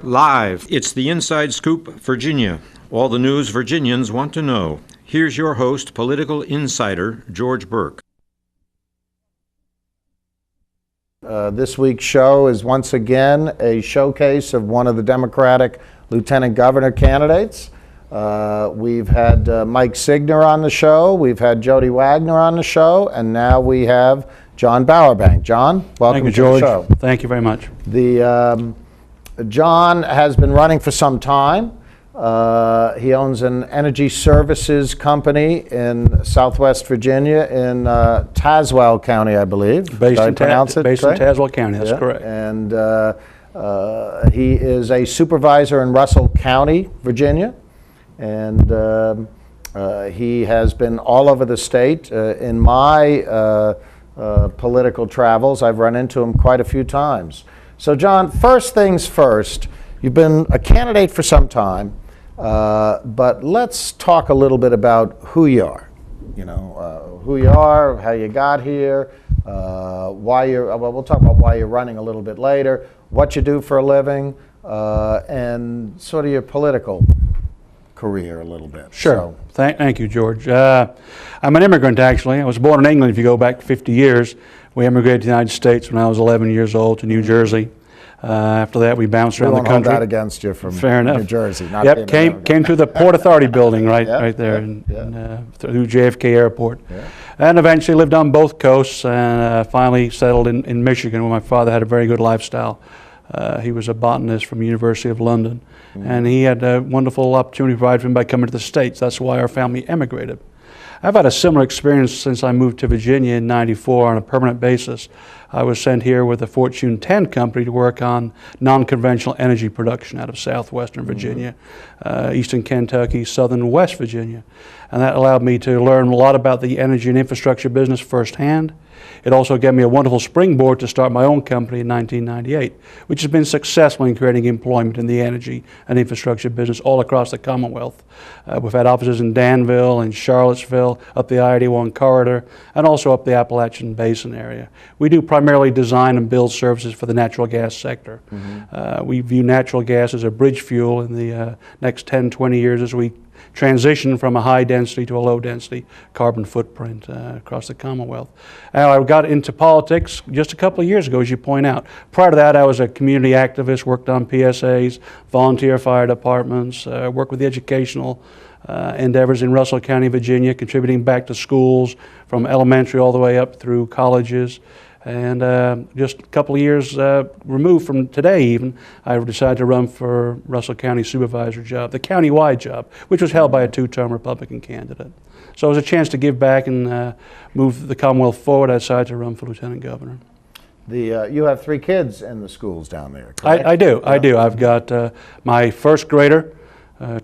Live, it's the Inside Scoop, Virginia. All the news Virginians want to know. Here's your host, political insider, George Burke. This week's show is once again a showcase of one of the Democratic lieutenant governor candidates. We've had Mike Signer on the show, we've had Jody Wagner on the show, and now we have Jon Bowerbank. Jon, welcome to the show. Thank you very much. Jon has been running for some time. He owns an energy services company in Southwest Virginia in Tazewell County, I believe. Based in Tazewell County, that's correct. And he is a supervisor in Russell County, Virginia. And he has been all over the state. In my political travels, I've run into him quite a few times. So Jon, first things first, you've been a candidate for some time, but let's talk a little bit about who you are. Who you are, how you got here, why you're, well, we'll talk about why you're running a little bit later, what you do for a living, and sort of your political career a little bit. Sure. Thank you, George. I'm an immigrant, actually. I was born in England. If you go back 50 years, we immigrated to the United States when I was 11 years old to New Jersey. After that, we bounced around the country. We won't hold that against you from New Jersey. Yep, came to the Port Authority building right there through JFK Airport. Yeah. And eventually lived on both coasts and finally settled in Michigan, where my father had a very good lifestyle. He was a botanist from the University of London, and he had a wonderful opportunity provided for him by coming to the States. That's why our family emigrated. I've had a similar experience since I moved to Virginia in '94 on a permanent basis. I was sent here with the Fortune 10 company to work on non-conventional energy production out of southwestern Virginia, eastern Kentucky, southern West Virginia. And that allowed me to learn a lot about the energy and infrastructure business firsthand. It also gave me a wonderful springboard to start my own company in 1998, which has been successful in creating employment in the energy and infrastructure business all across the Commonwealth. We've had offices in Danville and Charlottesville, up the I-81 corridor, and also up the Appalachian Basin area. We do primarily design and build services for the natural gas sector. We view natural gas as a bridge fuel in the next 10, 20 years as we transition from a high density to a low density carbon footprint across the Commonwealth. I got into politics just a couple of years ago, as you point out. Prior to that, I was a community activist, worked on PSAs, volunteer fire departments, worked with the educational endeavors in Russell County, Virginia, contributing back to schools from elementary all the way up through colleges. And just a couple of years removed from today even, I decided to run for Russell County Supervisor job, the county-wide job, which was held by a two-term Republican candidate. So it was a chance to give back and move the Commonwealth forward. I decided to run for Lieutenant Governor. You have 3 kids in the schools down there, correct? I do. I've got my first grader,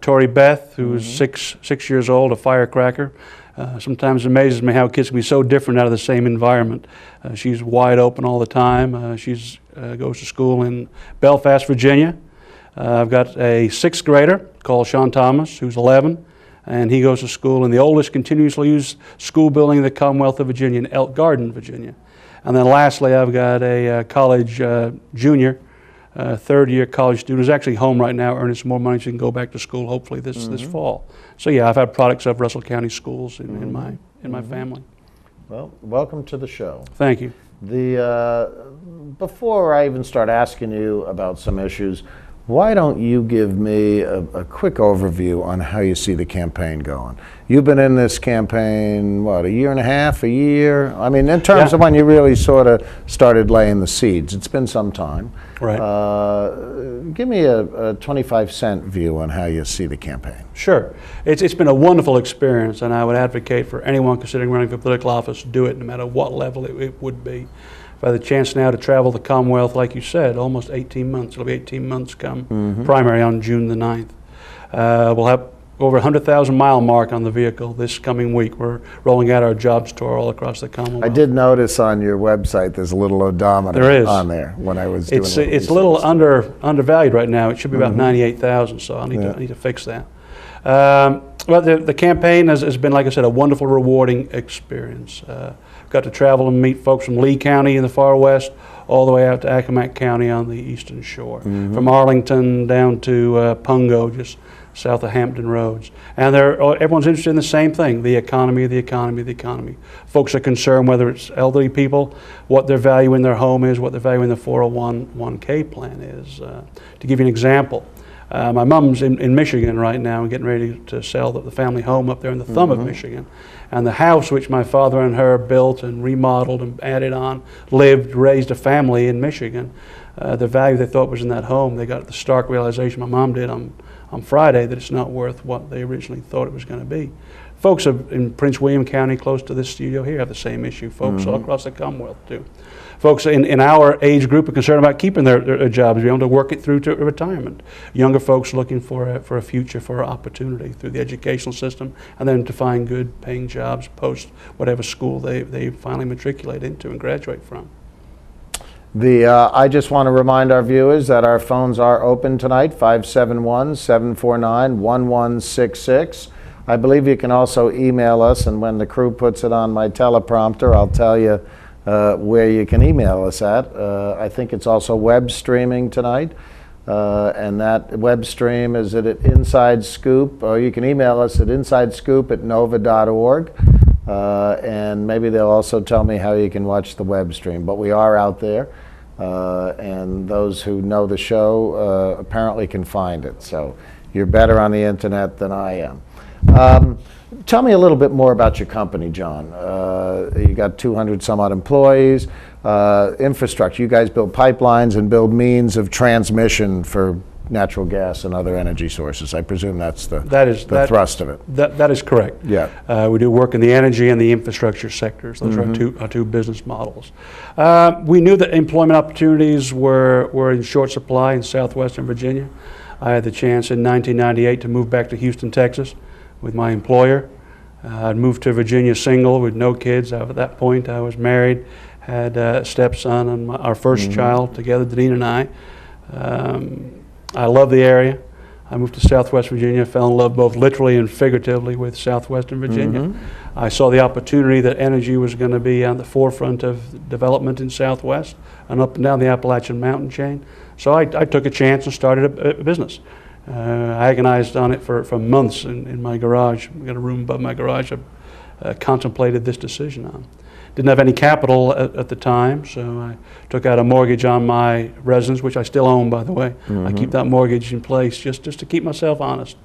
Tori Beth, who's six years old, a firecracker. Sometimes it amazes me how kids can be so different out of the same environment. She's wide open all the time. She goes to school in Belfast, Virginia. I've got a 6th grader called Sean Thomas, who's 11, and he goes to school in the oldest continuously used school building in the Commonwealth of Virginia, in Elk Garden, Virginia. And then lastly, I've got a college junior, 3rd-year college student who's actually home right now earning some more money so he can go back to school hopefully this fall. So yeah, I've had products of Russell County schools in my family. Well, welcome to the show. Thank you. Before I even start asking you about some issues, why don't you give me a quick overview on how you see the campaign going? You've been in this campaign, what, a year and a half, a year? I mean, in terms of when you really sort of started laying the seeds. It's been some time. Right. Give me a 25-cent view on how you see the campaign. Sure. It's been a wonderful experience, and I would advocate for anyone considering running for political office to do it, no matter what level it would be. I've had the chance now to travel the Commonwealth, like you said, almost 18 months. It'll be 18 months come primary on June the 9th. We'll have over 100,000 mile mark on the vehicle this coming week. We're rolling out our jobs tour all across the Commonwealth. I did notice on your website there's a little odometer on there when I was doing it's a little undervalued right now. It should be about 98,000, so I need to fix that. Well, the campaign has been, like I said, a wonderful, rewarding experience. Got to travel and meet folks from Lee County in the far west, all the way out to Accomack County on the eastern shore, from Arlington down to Pungo, just south of Hampton Roads. And everyone's interested in the same thing, the economy, the economy, the economy. Folks are concerned whether it's elderly people, what their value in their home is, what their value in the 401k plan is. To give you an example, my mom's in Michigan right now and getting ready to sell the family home up there in the thumb of Michigan. And the house which my father and her built and remodeled and added on, lived, raised a family in Michigan, the value they thought was in that home, they got the stark realization my mom did on Friday that it's not worth what they originally thought it was going to be. Folks in Prince William County, close to this studio here, have the same issue. Folks all across the Commonwealth do. Folks in our age group are concerned about keeping their jobs, being able to work it through to retirement. Younger folks looking for a future, for opportunity through the educational system, and then to find good paying jobs post whatever school they finally matriculate into and graduate from. I just want to remind our viewers that our phones are open tonight, 571-749-1166. I believe you can also email us, and when the crew puts it on my teleprompter, I'll tell you where you can email us at. I think it's also web streaming tonight, and that web stream is at Inside Scoop, or you can email us at insidescoop@nova.org. And maybe they'll also tell me how you can watch the web stream. But we are out there, and those who know the show apparently can find it. So you're better on the internet than I am. Tell me a little bit more about your company, John. You got 200 some odd employees. Infrastructure, you guys build pipelines and build means of transmission for natural gas and other energy sources. I presume that's the thrust of it. That is correct. Yeah. We do work in the energy and the infrastructure sectors. Those are our two business models. We knew that employment opportunities were in short supply in southwestern Virginia. I had the chance in 1998 to move back to Houston, Texas with my employer. I'd moved to Virginia single with no kids. At that point I was married, had a stepson and our first child together, Dean and I. I love the area. I moved to Southwest Virginia, fell in love both literally and figuratively with Southwestern Virginia. I saw the opportunity that energy was going to be on the forefront of development in Southwest and up and down the Appalachian mountain chain. So I took a chance and started a business. I agonized on it for months in my garage. I got a room above my garage I contemplated this decision on. Didn't have any capital at the time, so I took out a mortgage on my residence, which I still own, by the way. I keep that mortgage in place just to keep myself honest.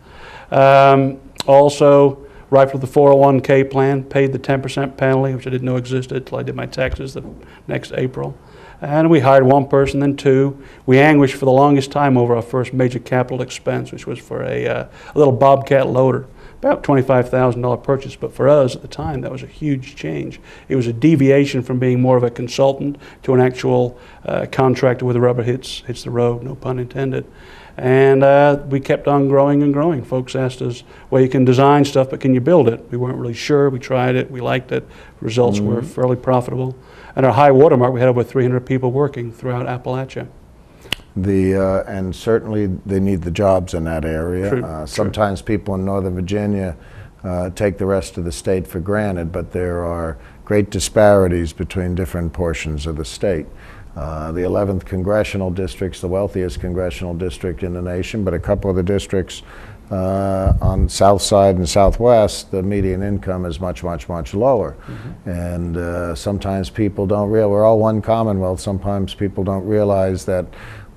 Also, rifled the 401k plan, paid the 10% penalty, which I didn't know existed until I did my taxes the next April. And we hired one person, then two. We anguished for the longest time over our first major capital expense, which was for a little Bobcat loader. About $25,000 purchase, but for us at the time that was a huge change. It was a deviation from being more of a consultant to an actual contractor where the rubber hits the road, no pun intended. And we kept on growing and growing. Folks asked us, well, you can design stuff, but can you build it? We weren't really sure. We tried it. We liked it. Results were fairly profitable. And our high watermark, we had over 300 people working throughout Appalachia. And certainly they need the jobs in that area. True, sometimes people in Northern Virginia take the rest of the state for granted, but there are great disparities between different portions of the state. The 11th congressional district's the wealthiest congressional district in the nation, but a couple of the districts on south side and southwest, the median income is much, much, much lower. And sometimes people don't realize, we're all one Commonwealth, sometimes people don't realize that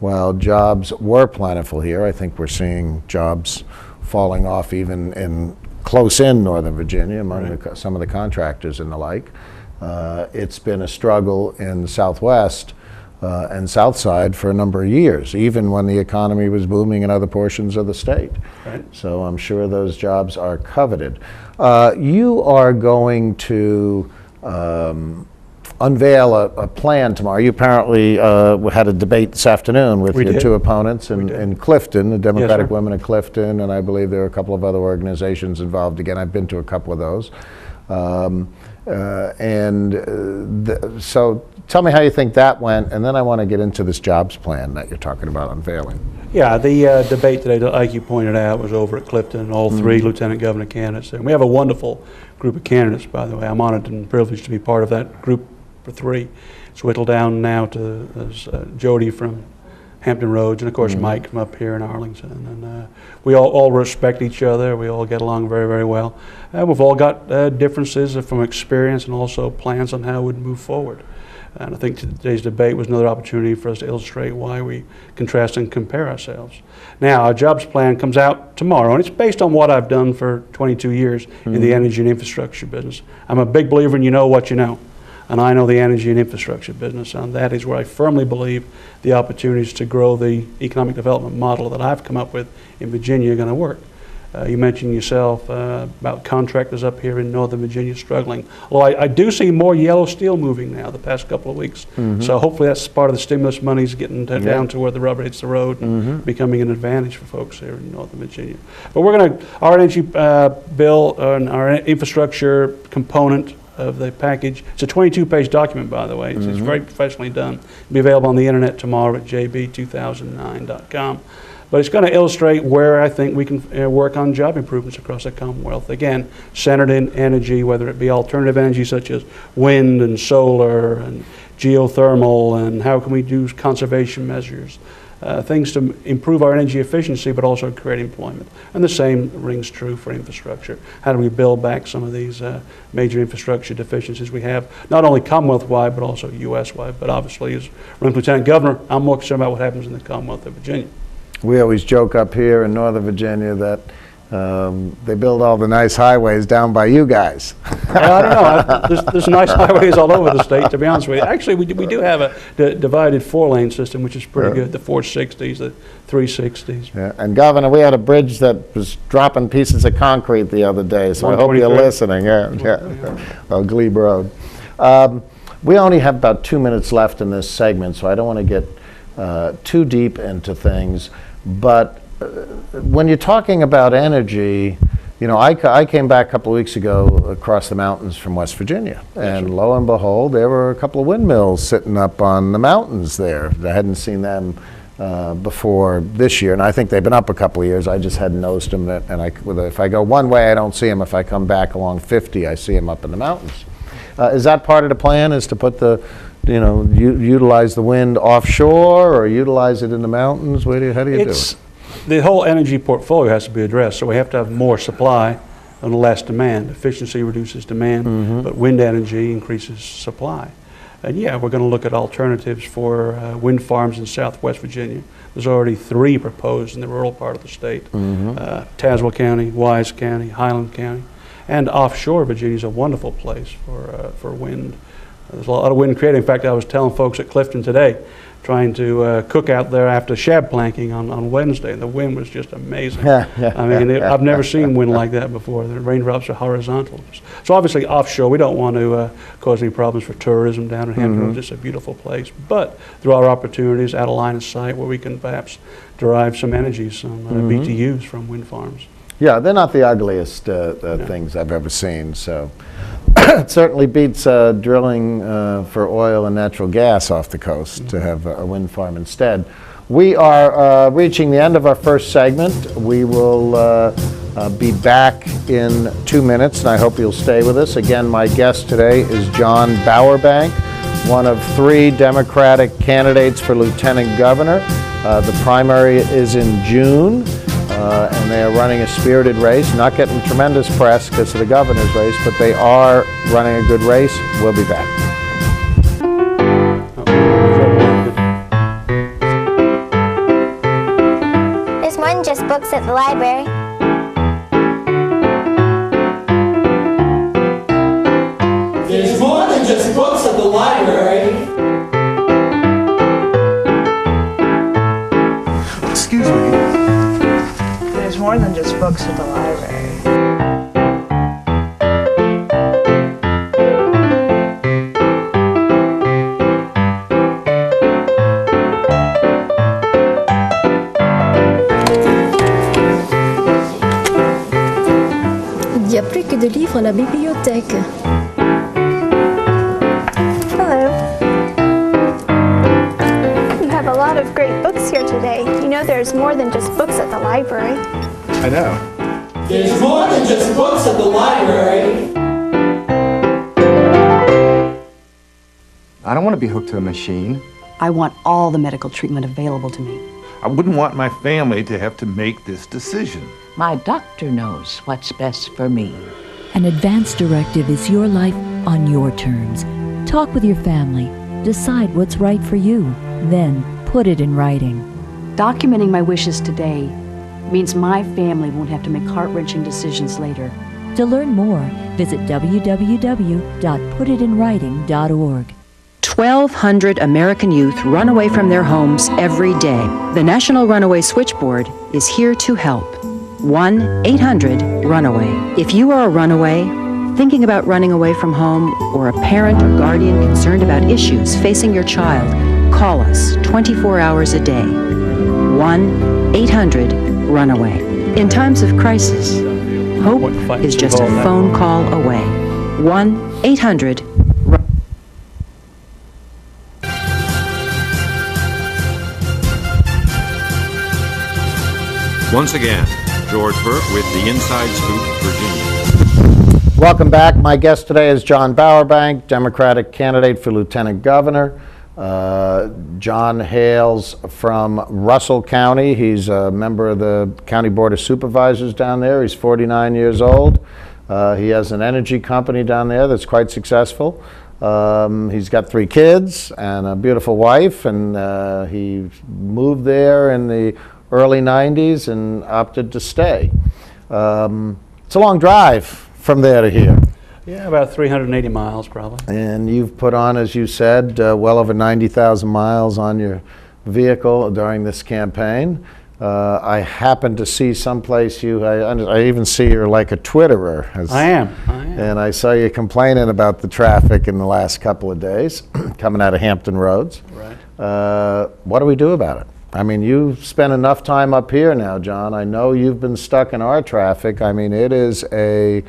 while jobs were plentiful here, I think we're seeing jobs falling off even in close in Northern Virginia among some of the contractors and the like. It's been a struggle in the Southwest and South Side for a number of years, even when the economy was booming in other portions of the state. So I'm sure those jobs are coveted. You are going to unveil a plan tomorrow. You apparently had a debate this afternoon with your two opponents in Clifton, the Democratic Women of Clifton, and I believe there are a couple of other organizations involved. Again, I've been to a couple of those. So tell me how you think that went, and then I want to get into this jobs plan that you're talking about unveiling. Yeah, the debate today, like you pointed out, was over at Clifton, all three lieutenant governor candidates there. And we have a wonderful group of candidates, by the way. I'm honored and privileged to be part of that group for three. It's whittled down now to Jody from Hampton Roads, and of course Mike from up here in Arlington. And we all respect each other. We all get along very, very well. We've all got differences from experience and also plans on how we'd move forward. And I think today's debate was another opportunity for us to illustrate why we contrast and compare ourselves. Now, our jobs plan comes out tomorrow, and it's based on what I've done for 22 years in the energy and infrastructure business. I'm a big believer in you know what you know. And I know the energy and infrastructure business, and that is where I firmly believe the opportunities to grow the economic development model that I've come up with in Virginia are going to work. You mentioned yourself about contractors up here in Northern Virginia struggling. Well, I do see more yellow steel moving now the past couple of weeks. So hopefully that's part of the stimulus money's getting down to where the rubber hits the road and becoming an advantage for folks here in Northern Virginia. But we're going to, our energy bill and our infrastructure component of the package. It's a 22-page document, by the way. It's very professionally done. It'll be available on the internet tomorrow at jb2009.com. But it's going to illustrate where I think we can work on job improvements across the Commonwealth. Again, centered in energy, whether it be alternative energy such as wind and solar and geothermal, and how can we do conservation measures. Things to improve our energy efficiency, but also create employment. And the same rings true for infrastructure. How do we build back some of these major infrastructure deficiencies we have, not only Commonwealth-wide, but also U.S.-wide. But obviously, as running Lieutenant Governor, I'm more concerned about what happens in the Commonwealth of Virginia. We always joke up here in Northern Virginia that they build all the nice highways down by you guys. I don't know. There's nice highways all over the state, to be honest with you. Actually, we do have a divided four-lane system, which is pretty good. The 460s, the 360s. Yeah. And Governor, we had a bridge that was dropping pieces of concrete the other day, so I hope you're listening. Oh, Glebe Road. We only have about 2 minutes left in this segment, so I don't want to get too deep into things. But when you're talking about energy, you know, I came back a couple of weeks ago across the mountains from West Virginia, and lo and behold, there were a couple of windmills sitting up on the mountains there. I hadn't seen them before this year, and I think they've been up a couple of years. I just hadn't noticed them, and if I go one way, I don't see them. If I come back along 50, I see them up in the mountains. Is that part of the plan, is to put the, you know, utilize the wind offshore or utilize it in the mountains? How do you do it? The whole energy portfolio has to be addressed, so we have to have more supply and less demand. Efficiency reduces demand, but wind energy increases supply. And yeah, we're going to look at alternatives for wind farms in southwest Virginia. There's already 3 proposed in the rural part of the state. Tazewell County, Wise County, Highland County. And offshore Virginia is a wonderful place for wind. There's a lot of wind created. In fact, I was telling folks at Clifton today, trying to cook out there after shad planking on Wednesday. The wind was just amazing. I mean, I've never seen wind like that before. The raindrops are horizontal. So obviously offshore, we don't want to cause any problems for tourism down in Hampton Roads. It's a beautiful place. But there are opportunities out of line of sight where we can perhaps derive some energy, some BTUs from wind farms. Yeah, they're not the ugliest things I've ever seen. So it certainly beats drilling for oil and natural gas off the coast to have a wind farm instead. We are reaching the end of our first segment. We will be back in 2 minutes, and I hope you'll stay with us. Again, my guest today is Jon Bowerbank, one of 3 Democratic candidates for Lieutenant Governor. The primary is in June. And they are running a spirited race, not getting tremendous press because of the governor's race, but they are running a good race. We'll be back. There's more than just books at the library. There's more than just books at the library. Excuse me. There's more than just books at the library. Il y a plus que de livres à la bibliothèque. Hello. You have a lot of great books here today. You know there's more than just books at the library. I know. There's more than just books at the library. I don't want to be hooked to a machine. I want all the medical treatment available to me. I wouldn't want my family to have to make this decision. My doctor knows what's best for me. An advance directive is your life on your terms. Talk with your family. Decide what's right for you. Then put it in writing. Documenting my wishes today means my family won't have to make heart-wrenching decisions later. To learn more, visit www.putitinwriting.org. 1,200 American youth run away from their homes every day. The National Runaway Switchboard is here to help. 1-800-RUNAWAY. If you are a runaway, thinking about running away from home, or a parent or guardian concerned about issues facing your child, call us 24 hours a day. 1-800-RUNAWAY. In times of crisis, hope is just a phone call away. 1-800-RUNAWAY. Once again, George Burke with the Inside Scoop, Virginia. Welcome back. My guest today is Jon Bowerbank, Democratic candidate for Lieutenant Governor. Jon hails from Russell County. He's a member of the County Board of Supervisors down there. He's 49 years old. He has an energy company down there that's quite successful. He's got 3 kids and a beautiful wife, and he moved there in the early 90s and opted to stay. It's a long drive from there to here. Yeah, about 380 miles probably. And you've put on, as you said, well over 90,000 miles on your vehicle during this campaign. I happened to see someplace I even see you're like a Twitterer. I am. And I saw you complaining about the traffic in the last couple of days coming out of Hampton Roads. Right. What do we do about it? I mean, you've spent enough time up here now, Jon. I know you've been stuck in our traffic. I mean, it is a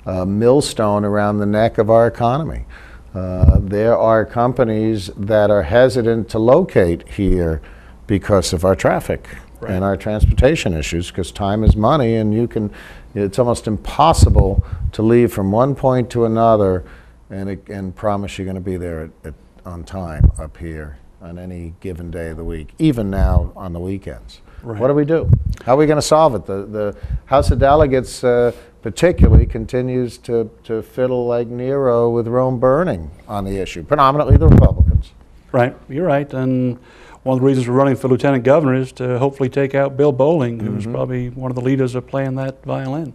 millstone around the neck of our economy. There are companies that are hesitant to locate here because of our traffic and our transportation issues, because time is money, and it's almost impossible to leave from one point to another and promise you're going to be there on time up here on any given day of the week, even now on the weekends. Right. What do we do? How are we going to solve it? The House of Delegates particularly continues to fiddle like Nero with Rome burning on the issue, predominantly the Republicans. Right, you're right. And one of the reasons we're running for Lieutenant Governor is to hopefully take out Bill Bowling, who was probably one of the leaders of playing that violin.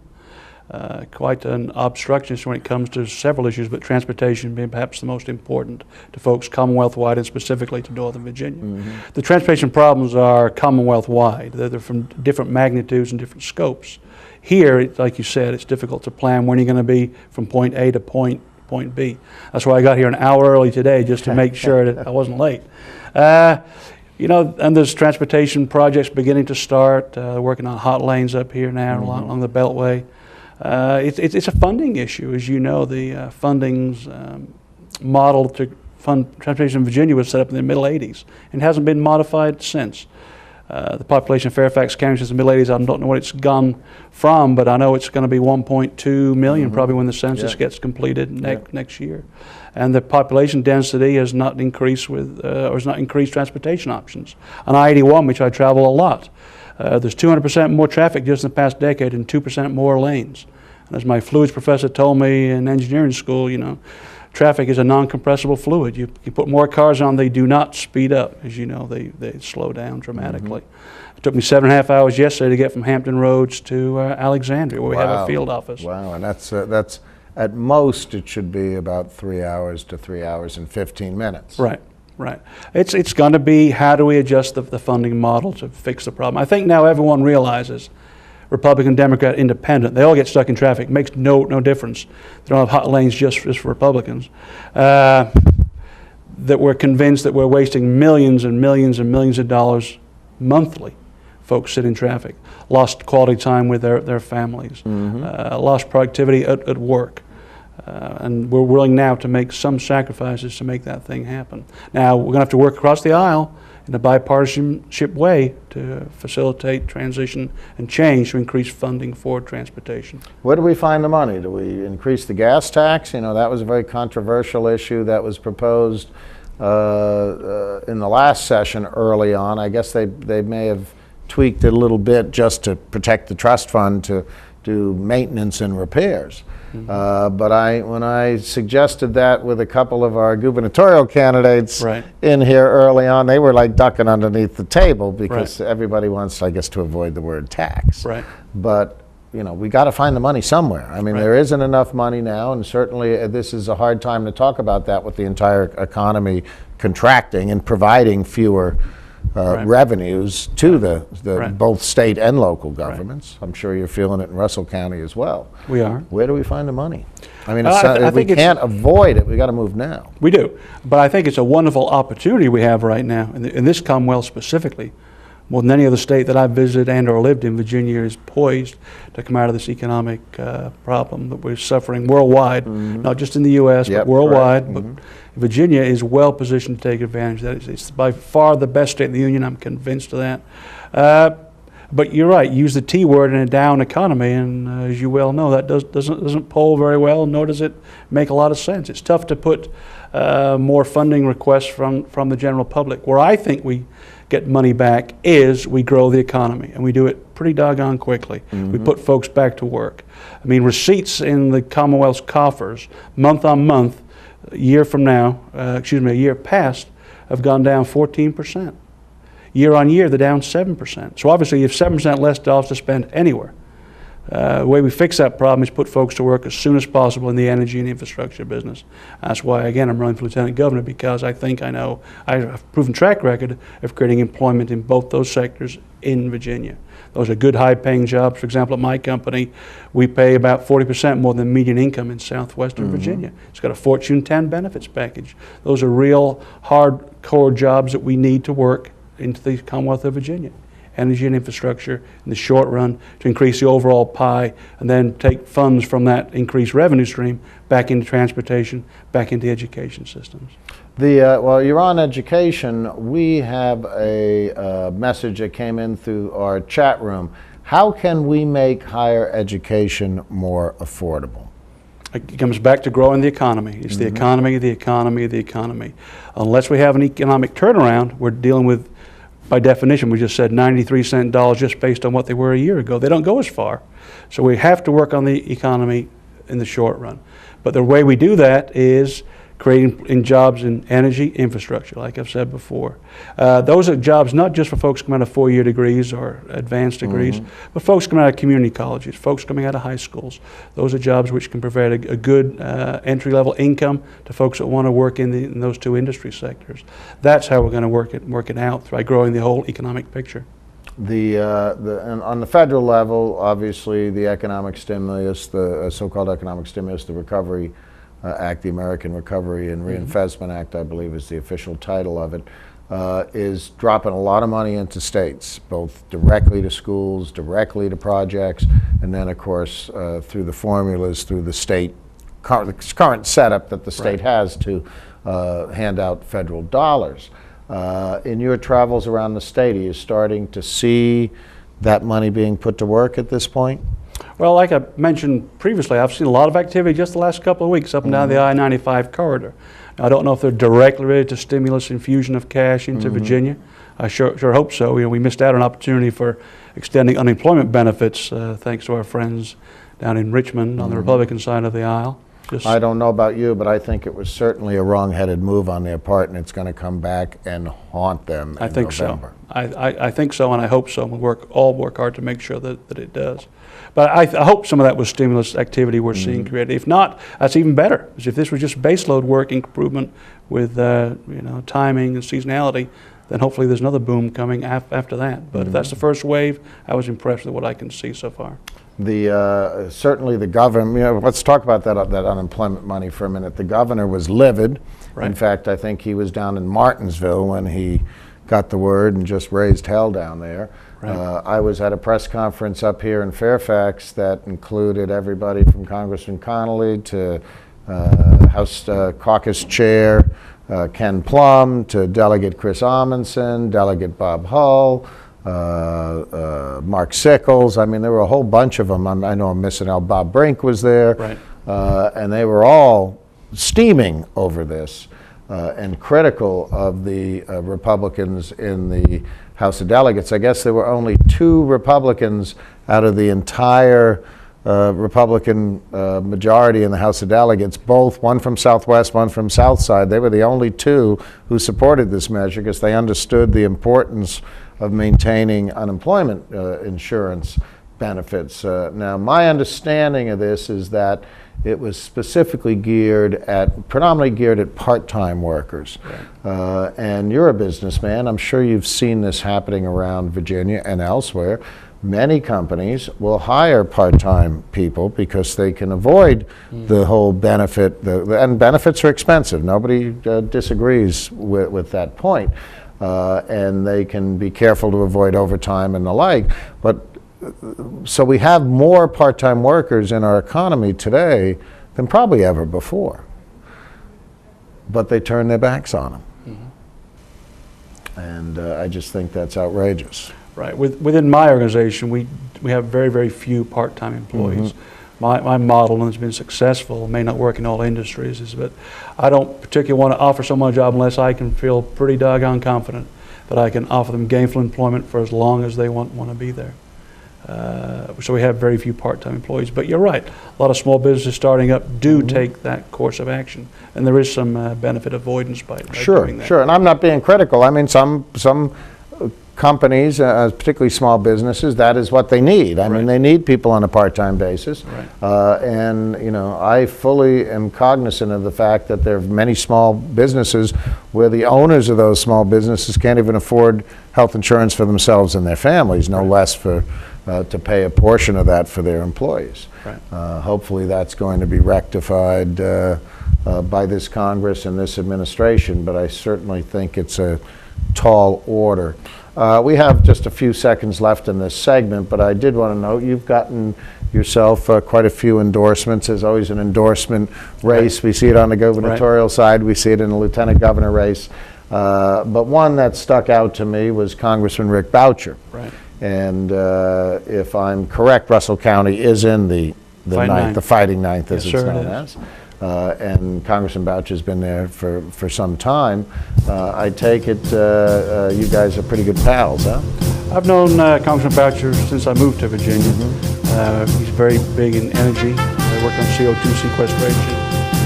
Quite an obstructionist when it comes to several issues, but transportation being perhaps the most important to folks Commonwealth-wide and specifically to Northern Virginia. The transportation problems are Commonwealth-wide. They're from different magnitudes and different scopes. Here, like you said, it's difficult to plan when you're going to be from point A to point B. That's why I got here an hour early today, just to make sure that I wasn't late. You know, and there's transportation projects beginning to start. Working on hot lanes up here now along the Beltway. It's a funding issue. As you know, the funding's model to fund transportation in Virginia was set up in the middle 80s and hasn't been modified since. The population of Fairfax County since the middle 80s, I don't know what it's gone from, but I know it's going to be 1.2 million probably when the census gets completed next year. And the population density has not increased or has not increased transportation options. On I-81, which I travel a lot, there's 200% more traffic just in the past decade and 2% more lanes. And as my fluids professor told me in engineering school, you know, traffic is a non-compressible fluid. You put more cars on, they do not speed up. As you know, they slow down dramatically. It took me 7.5 hours yesterday to get from Hampton Roads to Alexandria, where we have a field office. Wow, and that's at most it should be about 3 hours to 3 hours and 15 minutes. Right. Right. It's going to be how do we adjust the funding model to fix the problem. I think now everyone realizes, Republican, Democrat, Independent, they all get stuck in traffic. It makes no difference. They don't have hot lanes just for Republicans. That we're convinced that we're wasting millions and millions and millions of dollars monthly. Folks sit in traffic, lost quality time with their families, lost productivity at work. And we're willing now to make some sacrifices to make that thing happen. Now, we're going to have to work across the aisle in a bipartisanship way to facilitate transition and change to increase funding for transportation. Where do we find the money? Do we increase the gas tax? You know, that was a very controversial issue that was proposed in the last session early on. I guess they may have tweaked it a little bit just to protect the trust fund to do maintenance and repairs. But when I suggested that with a couple of our gubernatorial candidates in here early on, they were like ducking underneath the table because everybody wants, I guess, to avoid the word tax. But you know, we got to find the money somewhere. I mean, there isn't enough money now, and certainly this is a hard time to talk about that with the entire economy contracting and providing fewer revenues to the both state and local governments. I'm sure you're feeling it in Russell County as well. We are. Where do we find the money? I mean, I we can't avoid it. We got to move now. We do, but I think it's a wonderful opportunity we have right now in this Commonwealth specifically. More than any other state that I've visited and or lived in, Virginia is poised to come out of this economic problem that we're suffering worldwide, not just in the U.S., but worldwide. But Virginia is well positioned to take advantage of that. It's by far the best state in the union. I'm convinced of that. But you're right. Use the T word in a down economy, and as you well know, that doesn't poll very well, nor does it make a lot of sense. It's tough to put more funding requests from the general public. Where I think we get money back is we grow the economy, and we do it pretty doggone quickly. We put folks back to work. I mean, receipts in the Commonwealth's coffers, month on month, a year from now, a year past, have gone down 14%. Year on year, they're down 7%. So obviously, you have 7% less dollars to spend anywhere. The way we fix that problem is put folks to work as soon as possible in the energy and infrastructure business. That's why, again, I'm running for lieutenant governor, because I think I have a proven track record of creating employment in both those sectors in Virginia. Those are good, high-paying jobs. For example, at my company, we pay about 40% more than median income in southwestern Virginia. It's got a Fortune 10 benefits package. Those are real, hardcore jobs that we need to work into the Commonwealth of Virginia. Energy and infrastructure in the short run to increase the overall pie, and then take funds from that increased revenue stream back into transportation, back into education systems. Well, you're on education. We have a message that came in through our chat room. How can we make higher education more affordable? It comes back to growing the economy. It's the economy, the economy, the economy. Unless we have an economic turnaround, we're dealing with, by definition, we just said 93-cent dollars just based on what they were a year ago. They don't go as far. So we have to work on the economy in the short run. But the way we do that is creating jobs in energy infrastructure, like I've said before. Those are jobs not just for folks coming out of 4-year degrees or advanced degrees, but folks coming out of community colleges, folks coming out of high schools. Those are jobs which can provide a good entry-level income to folks that want to work in those two industry sectors. That's how we're going to work it out, by growing the whole economic picture. And on the federal level, obviously the economic stimulus, the so-called economic stimulus, the Recovery Act, the American Recovery and Reinvestment Act, I believe is the official title of it, is dropping a lot of money into states, both directly to schools, directly to projects, and then of course through the formulas, through the state, current setup that the state has to hand out federal dollars. In your travels around the state, are you starting to see that money being put to work at this point? Well, like I mentioned previously, I've seen a lot of activity just the last couple of weeks up and down the I-95 corridor. Now, I don't know if they're directly related to stimulus infusion of cash into Virginia. I sure hope so. You know, we missed out on an opportunity for extending unemployment benefits thanks to our friends down in Richmond on the Republican side of the aisle. I don't know about you, but I think it was certainly a wrong-headed move on their part, and it's going to come back and haunt them in November. I think so, and I hope so. We'll all work hard to make sure that it does. But I hope some of that was stimulus activity we're seeing created. If not, that's even better. If this was just baseload work improvement with timing and seasonality, then hopefully there's another boom coming after that. But if that's the first wave, I was impressed with what I can see so far. Certainly the governor, let's talk about that unemployment money for a minute. The governor was livid. In fact, I think he was down in Martinsville when he got the word and just raised hell down there. I was at a press conference up here in Fairfax that included everybody from Congressman Connolly to House Caucus Chair Ken Plum to Delegate Chris Amundson, Delegate Bob Hull, Mark Sickles. I mean, there were a whole bunch of them. I know I'm missing out. Bob Brink was there. And they were all steaming over this. and critical of the Republicans in the House of Delegates. I guess there were only 2 Republicans out of the entire Republican majority in the House of Delegates, both, one from Southwest, one from Southside. They were the only 2 who supported this measure because they understood the importance of maintaining unemployment insurance benefits. Now, my understanding of this is that it was specifically predominantly geared at part-time workers. Right. And you're a businessman. I'm sure you've seen this happening around Virginia and elsewhere. Many companies will hire part-time people because they can avoid the whole benefit, and benefits are expensive. Nobody disagrees with that point. And they can be careful to avoid overtime and the like. But so we have more part-time workers in our economy today than probably ever before. But they turn their backs on them. Mm-hmm. And I just think that's outrageous. Right. Within my organization, we have very, very few part-time employees. Mm-hmm. My model, and it's been successful, may not work in all industries, is that I don't particularly want to offer someone a job unless I can feel pretty doggone confident that I can offer them gainful employment for as long as they want to be there. So we have very few part-time employees. But you're right, a lot of small businesses starting up do take that course of action, and there is some benefit avoidance by doing that. Sure, and I'm not being critical. I mean, some companies, particularly small businesses, that is what they need. I mean, they need people on a part-time basis. Right. And, you know, I fully am cognizant of the fact that there are many small businesses where the owners of those small businesses can't even afford health insurance for themselves and their families, no less for to pay a portion of that for their employees. Right. Hopefully that's going to be rectified by this Congress and this administration, but I certainly think it's a tall order. We have just a few seconds left in this segment, but I did want to note you've gotten yourself quite a few endorsements. There's always an endorsement race. Right. We see it on the gubernatorial side. We see it in the lieutenant governor race. But one that stuck out to me was Congressman Rick Boucher. Right. And if I'm correct, Russell County is in the Fighting Ninth, as it's known as. And Congressman Boucher's been there for some time. I take it you guys are pretty good pals, huh? I've known Congressman Boucher since I moved to Virginia. Mm-hmm. He's very big in energy. I worked on CO2 sequestration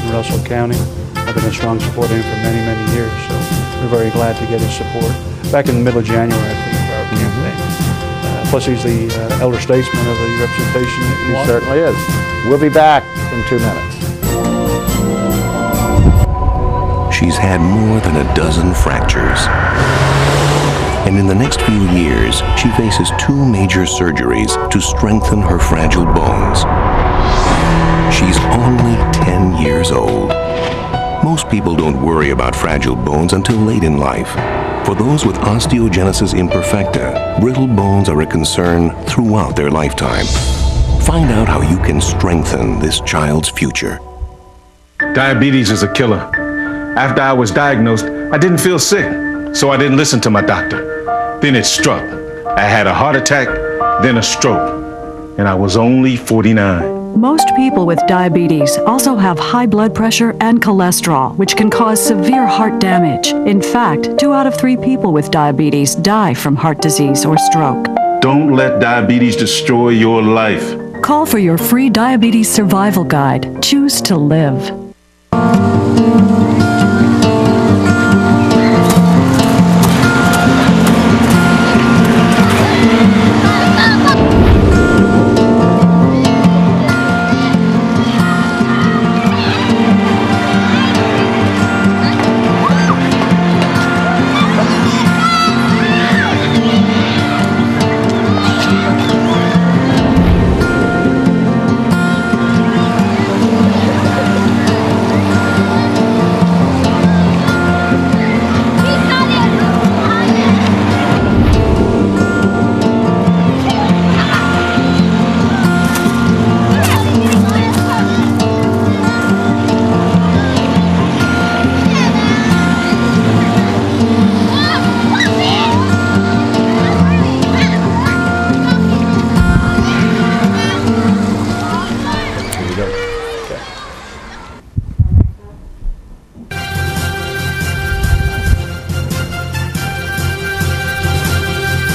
in Russell County. I've been a strong supporter of him for many, many years, so we're very glad to get his support. Back in the middle of January, I think, for our campaign. Plus, he's the elder statesman of the representation. He certainly is. We'll be back in 2 minutes. She's had more than a dozen fractures. And in the next few years, she faces 2 major surgeries to strengthen her fragile bones. She's only 10 years old. Most people don't worry about fragile bones until late in life. For those with osteogenesis imperfecta, brittle bones are a concern throughout their lifetime. Find out how you can strengthen this child's future. Diabetes is a killer. After I was diagnosed, I didn't feel sick, so I didn't listen to my doctor. Then it struck. I had a heart attack, then a stroke, and I was only 49. Most people with diabetes also have high blood pressure and cholesterol, which can cause severe heart damage. In fact, 2 out of 3 people with diabetes die from heart disease or stroke. Don't let diabetes destroy your life. Call for your free diabetes survival guide. Choose to live.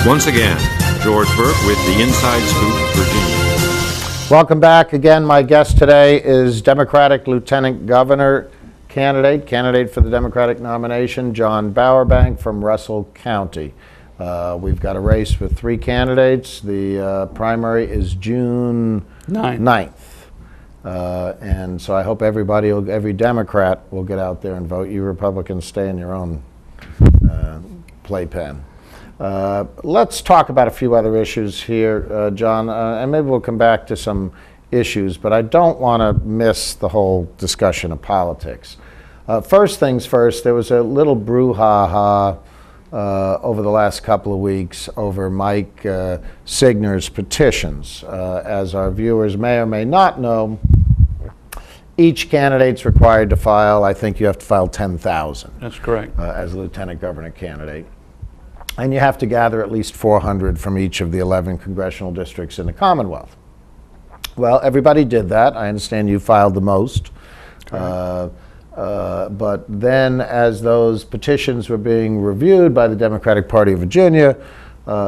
Once again, George Burke with the Inside Scoop, Virginia. Welcome back again. My guest today is Democratic Lieutenant Governor candidate for the Democratic nomination, Jon Bowerbank from Russell County. We've got a race with 3 candidates. The primary is June 9th. And so I hope every Democrat will get out there and vote. You Republicans stay in your own playpen. Let's talk about a few other issues here, John, and maybe we'll come back to some issues, but I don't want to miss the whole discussion of politics. First things first, there was a little brouhaha over the last couple of weeks over Mike Signer's petitions. As our viewers may or may not know, each candidate's required to file, I think you have to file 10,000. That's correct. As a lieutenant governor candidate. And you have to gather at least 400 from each of the 11 congressional districts in the Commonwealth. Well, everybody did that. I understand you filed the most. But then as those petitions were being reviewed by the Democratic Party of Virginia,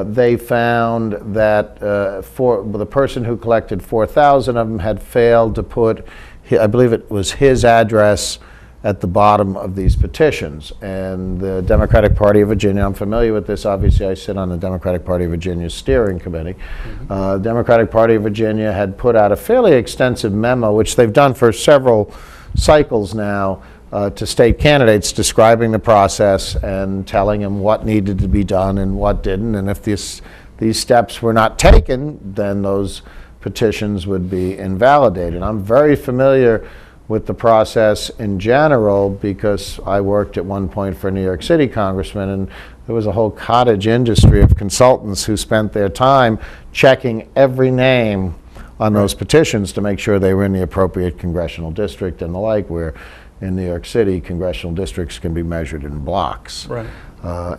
they found that the person who collected 4,000 of them had failed to put, I believe it was his address at the bottom of these petitions. And the Democratic Party of Virginia, I'm familiar with this, obviously I sit on the Democratic Party of Virginia steering committee. The Democratic Party of Virginia had put out a fairly extensive memo, which they've done for several cycles now, to state candidates, describing the process and telling them what needed to be done and what didn't. And if these steps were not taken, then those petitions would be invalidated. I'm very familiar with the process in general because I worked at one point for a New York City congressman, and there was a whole cottage industry of consultants who spent their time checking every name on those petitions to make sure they were in the appropriate congressional district and the like, where in New York City, congressional districts can be measured in blocks. Right.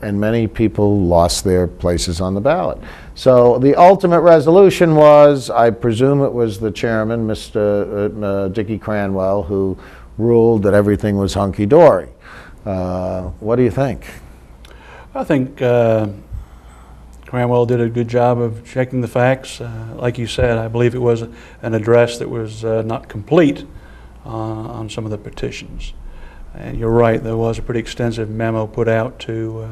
And many people lost their places on the ballot. So the ultimate resolution was, I presume it was the chairman, Mr. Dickie Cranwell, who ruled that everything was hunky-dory. What do you think? I think Cranwell did a good job of checking the facts. Like you said, I believe it was an address that was not complete on some of the petitions. And you're right, there was a pretty extensive memo put out to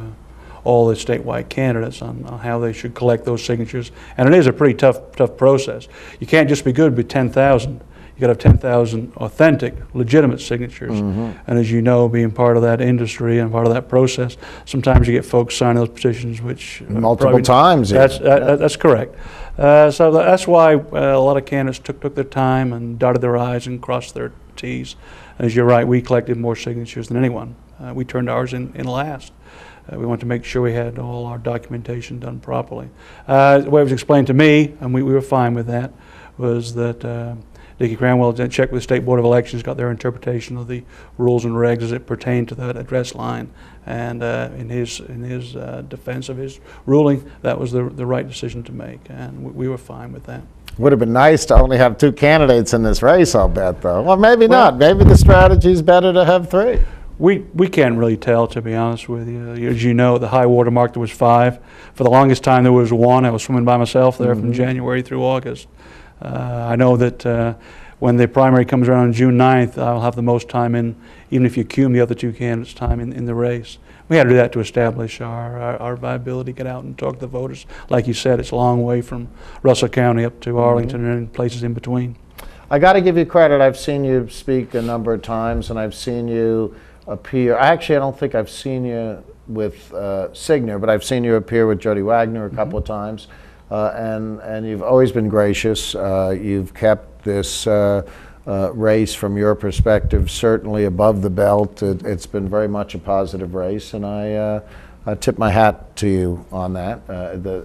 all the statewide candidates on how they should collect those signatures. And it is a pretty tough process. You can't just be good with 10,000. You got to have 10,000 authentic, legitimate signatures. And as you know, being part of that industry and part of that process, sometimes you get folks signing those petitions, which multiple times. That's correct. So that's why a lot of candidates took their time and dotted their I's and crossed their T's. As you're right, we collected more signatures than anyone. We turned ours in last. We wanted to make sure we had all our documentation done properly. The way it was explained to me, and we were fine with that, was that Dickie Cranwell checked with the State Board of Elections, got their interpretation of the rules and regs as it pertained to that address line, and in his defense of his ruling, that was the right decision to make, and we were fine with that. Would have been nice to only have 2 candidates in this race, I'll bet, though. Well, maybe not. Maybe the strategy's better to have 3. We can't really tell, to be honest with you. As you know, the high water mark there was 5. For the longest time there was 1. I was swimming by myself there from January through August. I know that when the primary comes around on June 9th, I'll have the most time in, even if you accumulate the other 2 candidates' time in the race. We had to do that to establish our viability, get out and talk to the voters. Like you said, it's a long way from Russell County up to Arlington and places in between. I got to give you credit. I've seen you speak a number of times, and I've seen you appear. Actually, I don't think I've seen you with Signer, but I've seen you appear with Jody Wagner a couple of times, and you've always been gracious. You've kept this race, from your perspective, certainly above the belt. It's been very much a positive race, and I tip my hat to you on that.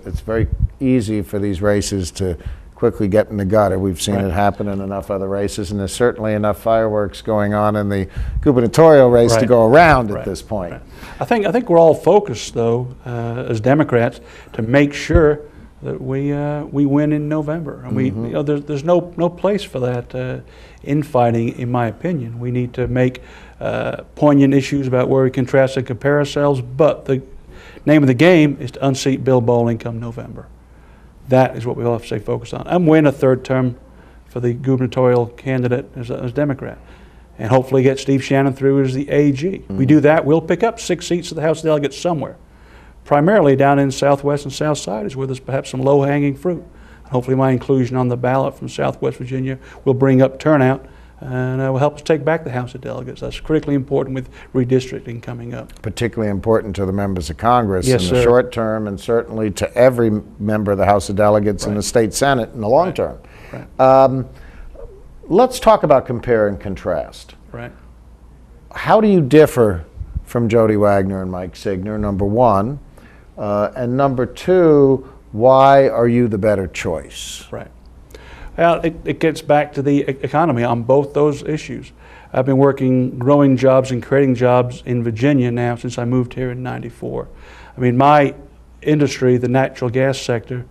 It's very easy for these races to quickly get in the gutter. We've seen it happen in enough other races, and there's certainly enough fireworks going on in the gubernatorial race to go around at this point. I think we're all focused, though, as Democrats, to make sure that we win in November. And there's no place for that infighting, in my opinion. We need to make poignant issues about where we contrast and compare ourselves, but name of the game is to unseat Bill Bowling come November. That is what we all have to stay focused on. And win a third term for the gubernatorial candidate as a Democrat. And hopefully get Steve Shannon through as the AG. We do that, we'll pick up 6 seats of the House of Delegates somewhere. Primarily down in Southwest and South Side is where there's perhaps some low-hanging fruit. Hopefully my inclusion on the ballot from Southwest Virginia will bring up turnout and will help us take back the House of Delegates. That's critically important with redistricting coming up. Particularly important to the members of Congress Yes, in the sir. short term, and certainly to every member of the House of Delegates in the state Senate in the long term. Right. Let's talk about compare and contrast. Right. How do you differ from Jody Wagner and Mike Signer, number one? And number two, why are you the better choice? Right. Well, it gets back to the economy on both those issues. I've been working, growing jobs and creating jobs in Virginia now since I moved here in '94. I mean, my industry, the natural gas sector,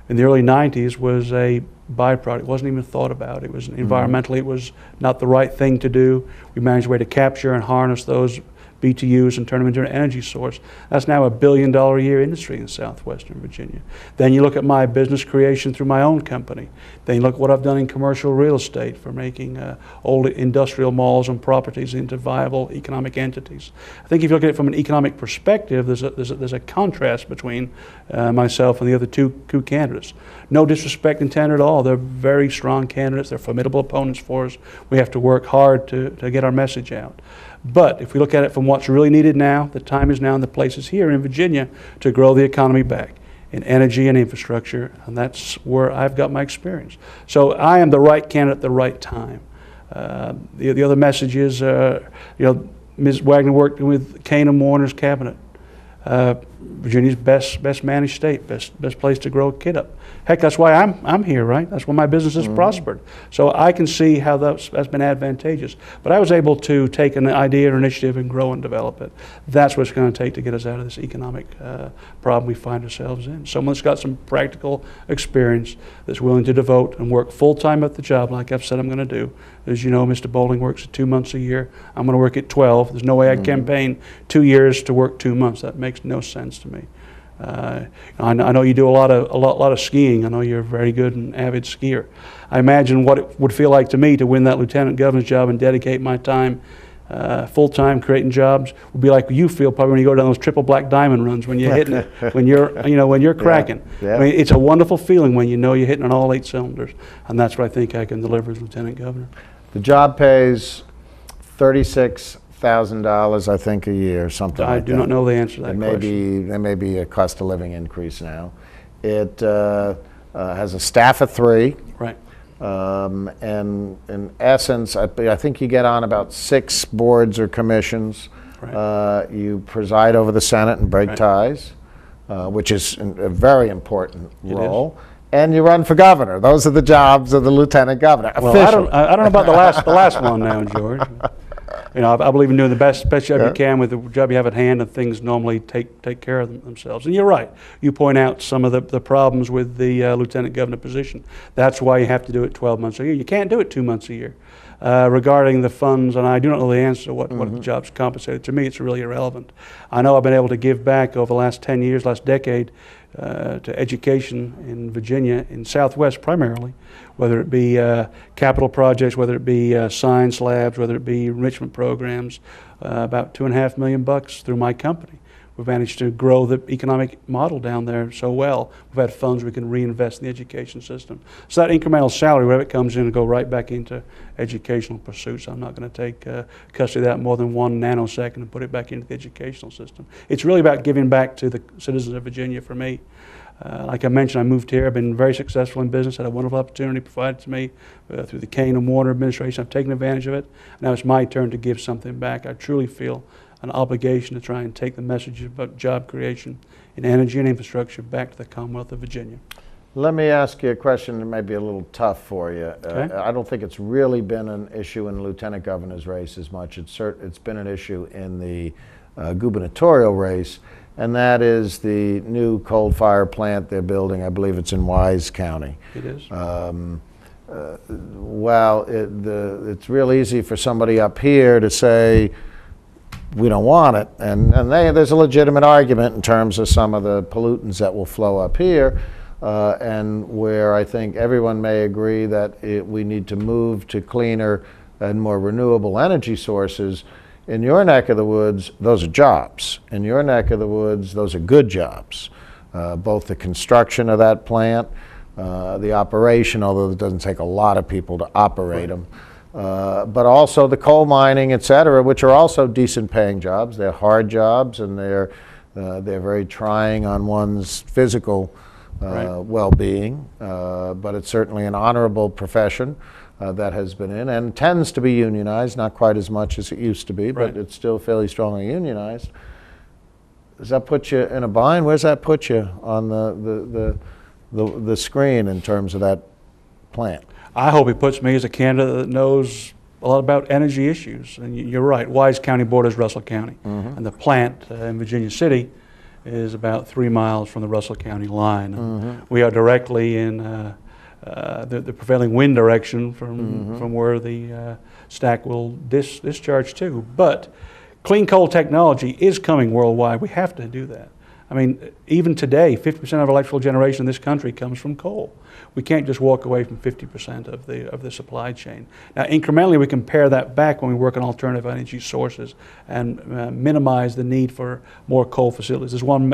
in the early '90s was a byproduct. It wasn't even thought about. It was environmentally, it was not the right thing to do. We managed a way to capture and harness those BTUs and turn them into an energy source. That's now $1 billion a year industry in southwestern Virginia. Then you look at my business creation through my own company. Then you look at what I've done in commercial real estate for making old industrial malls and properties into viable economic entities. I think if you look at it from an economic perspective, there's a contrast between myself and the other two candidates. No disrespect intended at all. They're very strong candidates. They're formidable opponents for us. We have to work hard to get our message out. But if we look at it from what's really needed now, the time is now and the place is here in Virginia to grow the economy back in energy and infrastructure, and that's where I've got my experience. So I am the right candidate at the right time. The other message is, Ms. Wagner worked with Kane and Warner's cabinet. Virginia's best managed state, best place to grow a kid up. Heck, that's why I'm here, right? That's why my business has prospered. So I can see how that's been advantageous. But I was able to take an idea or initiative and grow and develop it. That's what it's going to take to get us out of this economic problem we find ourselves in. Someone that's got some practical experience, that's willing to devote and work full-time at the job, like I've said I'm going to do. As you know, Mr. Bowling works at 2 months a year. I'm going to work at 12. There's no way I campaign 2 years to work 2 months. That makes no sense to me. I know you do a lot of skiing. I know you're a very good and avid skier. I imagine what it would feel like to me to win that lieutenant governor's job and dedicate my time full-time creating jobs would be like you feel probably when you go down those triple black diamond runs when you're hitting it, when you're cracking. Yeah. I mean, it's a wonderful feeling when you know you're hitting on all 8 cylinders, and that's what I think I can deliver as lieutenant governor. The job pays $36,000, I think, a year, something like that. I do not know the answer to that question. There may be a cost of living increase now. It has a staff of 3. Right. And in essence, I think you get on about 6 boards or commissions. Right. You preside over the Senate and break ties, which is a very important role. And you run for governor. Those are the jobs of the lieutenant governor. Well, I don't know about the last one now, George. I believe in doing the best job you can with the job you have at hand, and things normally take care of themselves. And you're right. You point out some of the problems with the lieutenant governor position. That's why you have to do it 12 months a year. You can't do it 2 months a year. Regarding the funds, and I do not know the answer to what the job's compensated. To me, it's really irrelevant. I know I've been able to give back over the last 10 years, last decade, to education in Virginia, in Southwest primarily, whether it be capital projects, whether it be science labs, whether it be enrichment programs, about $2.5 million through my company. We've managed to grow the economic model down there so well. We've had funds we can reinvest in the education system. So that incremental salary, wherever it comes in, will go right back into educational pursuits. I'm not going to take custody of that more than 1 nanosecond and put it back into the educational system. It's really about giving back to the citizens of Virginia for me. Like I mentioned, I moved here. I've been very successful in business, had a wonderful opportunity provided to me through the Kane and Warner administration. I've taken advantage of it. Now it's my turn to give something back. I truly feel an obligation to try and take the message about job creation in energy and infrastructure back to the Commonwealth of Virginia. Let me ask you a question that may be a little tough for you. Okay. I don't think it's really been an issue in the lieutenant governor's race as much. It's been an issue in the gubernatorial race, and that is the new coal-fired plant they're building. I believe it's in Wise County. It is. Well, it's real easy for somebody up here to say, we don't want it. And there's a legitimate argument in terms of some of the pollutants that will flow up here, and where I think everyone may agree that we need to move to cleaner and more renewable energy sources. In your neck of the woods, those are jobs. In your neck of the woods, those are good jobs. Both the construction of that plant, the operation, although it doesn't take a lot of people to operate them, but also the coal mining, et cetera, which are also decent paying jobs. They're hard jobs, and they're very trying on one's physical well-being, but it's certainly an honorable profession that has been in, and tends to be unionized, not quite as much as it used to be, but it's still fairly strongly unionized. Does that put you in a bind? Where's that put you on the screen in terms of that plant? I hope it puts me as a candidate that knows a lot about energy issues. And you're right, Wise County borders Russell County. And the plant in Virginia City is about 3 miles from the Russell County line. We are directly in the prevailing wind direction from where the stack will discharge to. But clean coal technology is coming worldwide. We have to do that. I mean, even today, 50% of electrical generation in this country comes from coal. We can't just walk away from 50% of the supply chain. Now, incrementally, we can pare that back when we work on alternative energy sources and minimize the need for more coal facilities. There's one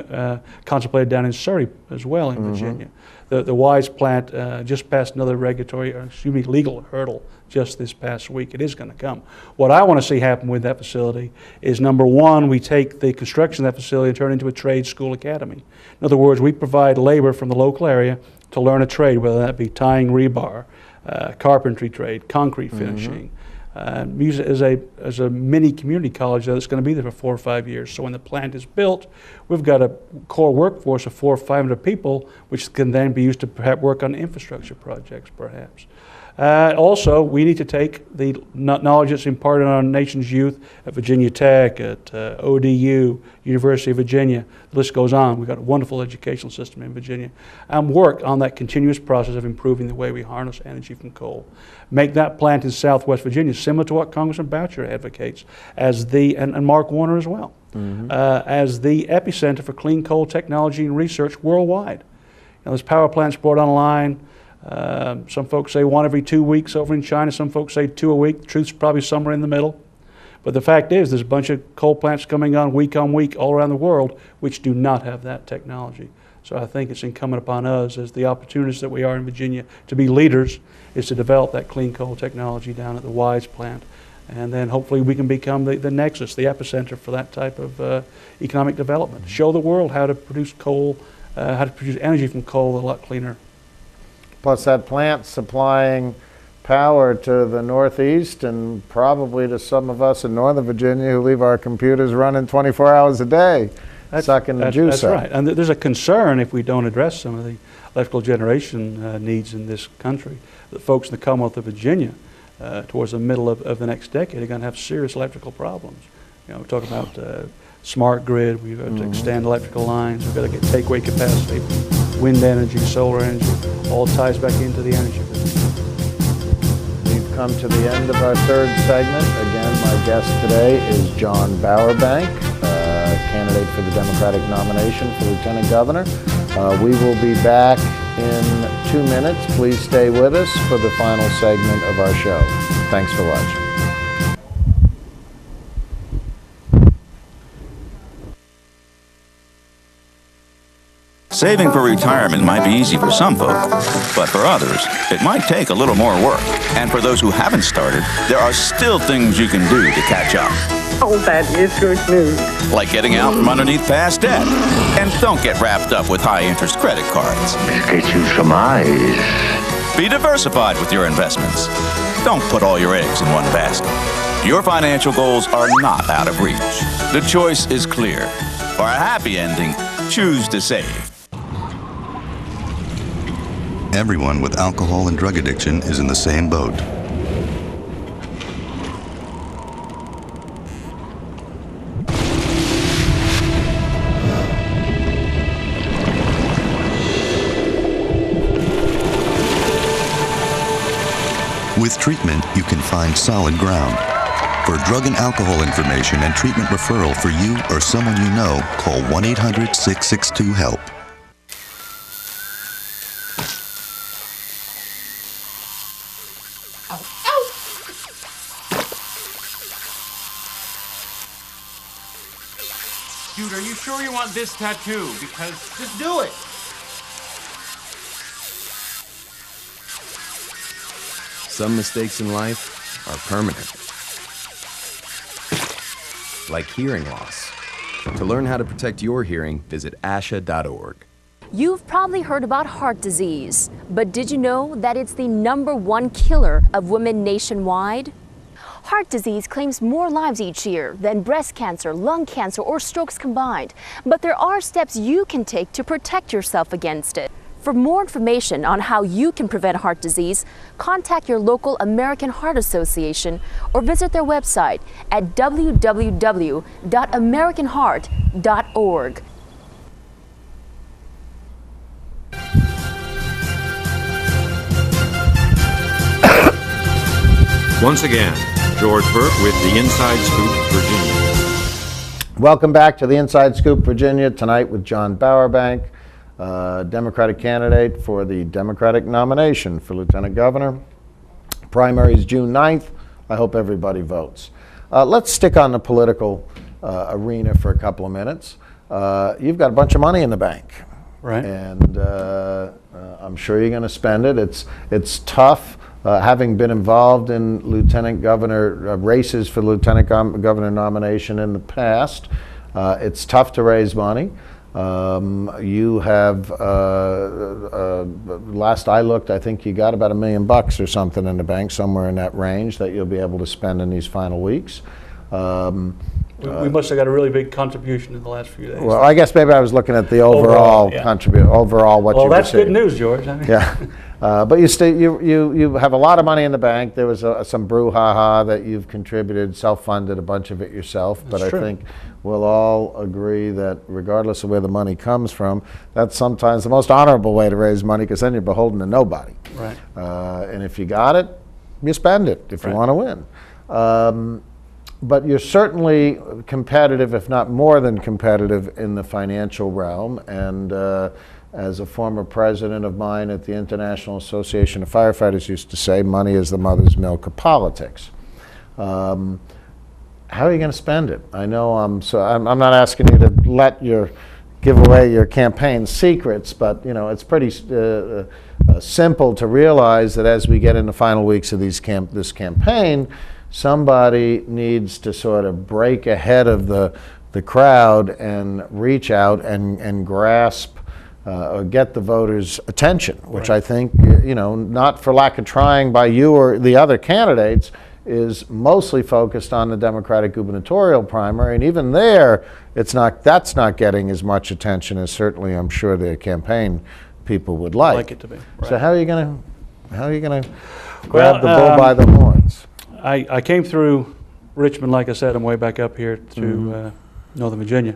contemplated down in Surrey as well in Virginia. The Wise plant just passed another legal hurdle just this past week. It is going to come. What I want to see happen with that facility is, number one, we take the construction of that facility and turn it into a trade school academy. In other words, we provide labor from the local area to learn a trade, whether that be tying rebar, carpentry trade, concrete finishing. Use it as a mini community college that's going to be there for 4 or 5 years. So when the plant is built, we've got a core workforce of 400 or 500 people, which can then be used to perhaps work on infrastructure projects, perhaps. Also, we need to take the knowledge that's imparted on our nation's youth at Virginia Tech, at ODU, University of Virginia, the list goes on. We've got a wonderful educational system in Virginia, and work on that continuous process of improving the way we harness energy from coal. Make that plant in Southwest Virginia similar to what Congressman Boucher advocates, as and Mark Warner as well, as the epicenter for clean coal technology and research worldwide. Now, there's power plants brought online. Some folks say 1 every 2 weeks over in China. Some folks say 2 a week. The truth's probably somewhere in the middle. But the fact is, there's a bunch of coal plants coming on week all around the world which do not have that technology. So I think it's incumbent upon us, as the opportunists that we are in Virginia, to be leaders, is to develop that clean coal technology down at the Wise plant. And then hopefully we can become the nexus, the epicenter for that type of economic development. Show the world how to produce coal, how to produce energy from coal a lot cleaner. Plus that plant supplying power to the Northeast and probably to some of us in Northern Virginia who leave our computers running 24 hours a day, sucking the juice out. That's right. out. And there's a concern, if we don't address some of the electrical generation needs in this country, that folks in the Commonwealth of Virginia towards the middle of the next decade are going to have serious electrical problems. You know, we talk about smart grid, we've got to extend electrical lines, we've got to get takeaway capacity, wind energy, solar energy, all ties back into the energy business. We've come to the end of our third segment. Again, my guest today is Jon Bowerbank, candidate for the Democratic nomination for Lieutenant Governor. We will be back in 2 minutes. Please stay with us for the final segment of our show. Thanks for watching. Saving for retirement might be easy for some folk, but for others, it might take a little more work. And for those who haven't started, there are still things you can do to catch up. Oh, that is good news. Like getting out from underneath past debt. And don't get wrapped up with high-interest credit cards. Get you some eyes. Be diversified with your investments. Don't put all your eggs in one basket. Your financial goals are not out of reach. The choice is clear. For a happy ending, choose to save. Everyone with alcohol and drug addiction is in the same boat. With treatment, you can find solid ground. For drug and alcohol information and treatment referral for you or someone you know, call 1-800-662-HELP. Dude, are you sure you want this tattoo? Because just do it. Some mistakes in life are permanent. Like hearing loss. To learn how to protect your hearing, visit asha.org. You've probably heard about heart disease, but did you know that it's the #1 killer of women nationwide? Heart disease claims more lives each year than breast cancer, lung cancer, or strokes combined. But there are steps you can take to protect yourself against it. For more information on how you can prevent heart disease, contact your local American Heart Association or visit their website at www.americanheart.org. Once again, George Burke with the Inside Scoop, Virginia. Welcome back to the Inside Scoop, Virginia, tonight with Jon Bowerbank, Democratic candidate for the Democratic nomination for Lieutenant Governor. Primary is June 9th. I hope everybody votes. Let's stick on the political arena for a couple of minutes. You've got a bunch of money in the bank. Right. And I'm sure you're going to spend it. It's tough. Having been involved in lieutenant governor races for lieutenant governor nomination in the past, it's tough to raise money. You have, last I looked, I think you got about $1 million or something in the bank, somewhere in that range, that you'll be able to spend in these final weeks. We must have got a really big contribution in the last few days. Well, I guess maybe I was looking at the overall contribution, overall what you received. Well, that's good news, George. I mean. Yeah. But you have a lot of money in the bank. There was some brouhaha that you've contributed, self-funded a bunch of it yourself. But I think we'll all agree that regardless of where the money comes from, that's sometimes the most honorable way to raise money, because then you're beholden to nobody. Right. And if you got it, you spend it if you want to win. But you're certainly competitive, if not more than competitive, in the financial realm. And as a former president of mine at the International Association of Firefighters used to say, money is the mother's milk of politics. How are you going to spend it? I know I'm not asking you to give away your campaign secrets, but it's pretty simple to realize that as we get in the final weeks of this campaign, somebody needs to sort of break ahead of the crowd and reach out and grasp or get the voters' attention, which I think, not for lack of trying by you or the other candidates, is mostly focused on the Democratic gubernatorial primary, and even there, that's not getting as much attention as certainly I'm sure their campaign people would like it to be. Right. So how are you going to grab the bull by the horns? I came through Richmond, like I said, on my way back up here to Northern Virginia.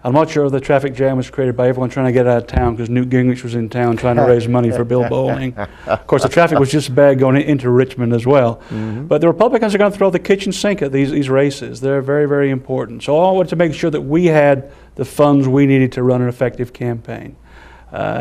I'm not sure if the traffic jam was created by everyone trying to get out of town because Newt Gingrich was in town trying to raise money for Bill Bowling. Of course, the traffic was just bad going into Richmond as well. But the Republicans are going to throw the kitchen sink at these races. They're very, very important. So I wanted to make sure that we had the funds we needed to run an effective campaign.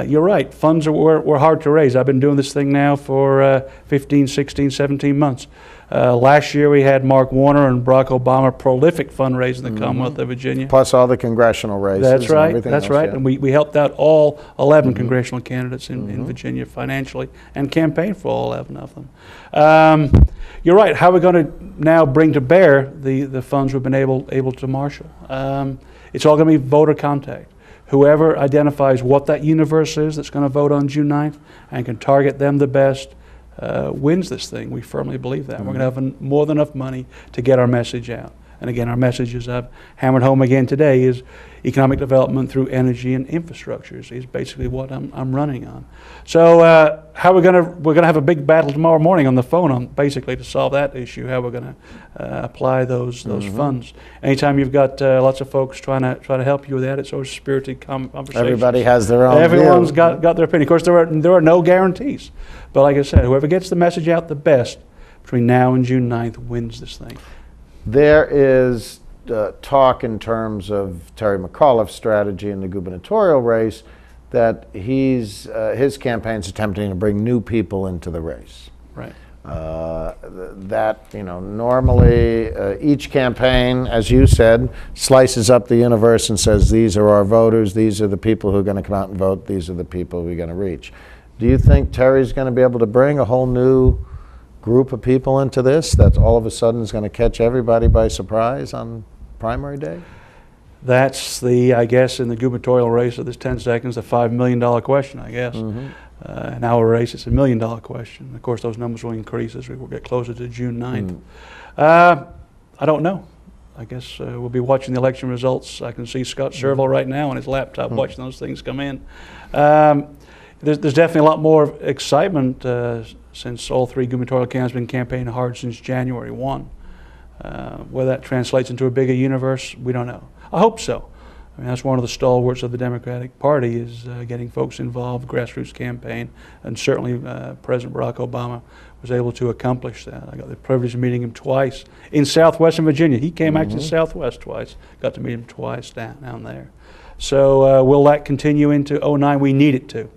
You're right, funds were hard to raise. I've been doing this thing now for 15, 16, 17 months. Last year we had Mark Warner and Barack Obama prolific fundraising in the Commonwealth of Virginia. Plus all the congressional races. That's right, that's right. And we helped out all 11 congressional candidates in Virginia financially and campaigned for all 11 of them. You're right, how are we going to now bring to bear the funds we've been able to marshal? It's all going to be voter contact. Whoever identifies what that universe is that's going to vote on June 9th and can target them the best wins this thing. We firmly believe that. We're going to have more than enough money to get our message out. And again, our message, as I've hammered home again today, is economic development through energy and infrastructure is basically what I'm running on. So how we're going to have a big battle tomorrow morning on the phone on basically to solve that issue, how we're going to apply those funds. Anytime you've got lots of folks trying to help you with that, it's always spirited conversation. Everybody has their own Everyone's view. got their opinion. Of course, there are no guarantees. But like I said, whoever gets the message out the best between now and June 9th wins this thing. There is talk in terms of Terry McAuliffe's strategy in the gubernatorial race that his campaign's attempting to bring new people into the race. Right. Normally each campaign, as you said, slices up the universe and says, these are our voters, these are the people who are going to come out and vote, these are the people we're going to reach. Do you think Terry's going to be able to bring a whole new group of people into this that all of a sudden is going to catch everybody by surprise on primary day? That's I guess, in the gubernatorial race of this 10 seconds, the $5 million question, I guess. In our race, it's $1 million question. Of course, those numbers will increase as we get closer to June 9th. I don't know. I guess we'll be watching the election results. I can see Scott Serval right now on his laptop watching those things come in. There's definitely a lot more excitement since all three gubernatorial candidates have been campaigning hard since January 1. Whether that translates into a bigger universe, we don't know. I hope so. I mean, that's one of the stalwarts of the Democratic Party is getting folks involved, grassroots campaign, and certainly President Barack Obama was able to accomplish that. I got the privilege of meeting him twice in southwestern Virginia. He came actually to Southwest twice. Got to meet him twice down there. So will that continue into 2009? We need it to.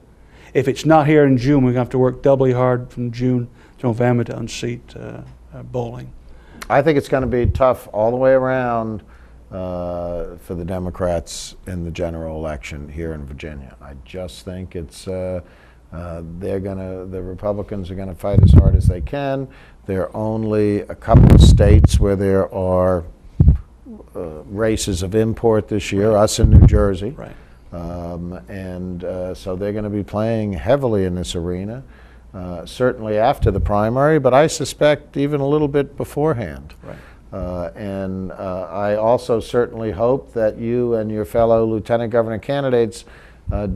If it's not here in June, we're going to have to work doubly hard from June to November to unseat Bowling. I think it's going to be tough all the way around for the Democrats in the general election here in Virginia. I just think it's the Republicans are going to fight as hard as they can. There are only a couple of states where there are races of import this year, us in New Jersey. Right. So they're going to be playing heavily in this arena, certainly after the primary, but I suspect even a little bit beforehand. Right. I also certainly hope that you and your fellow lieutenant governor candidates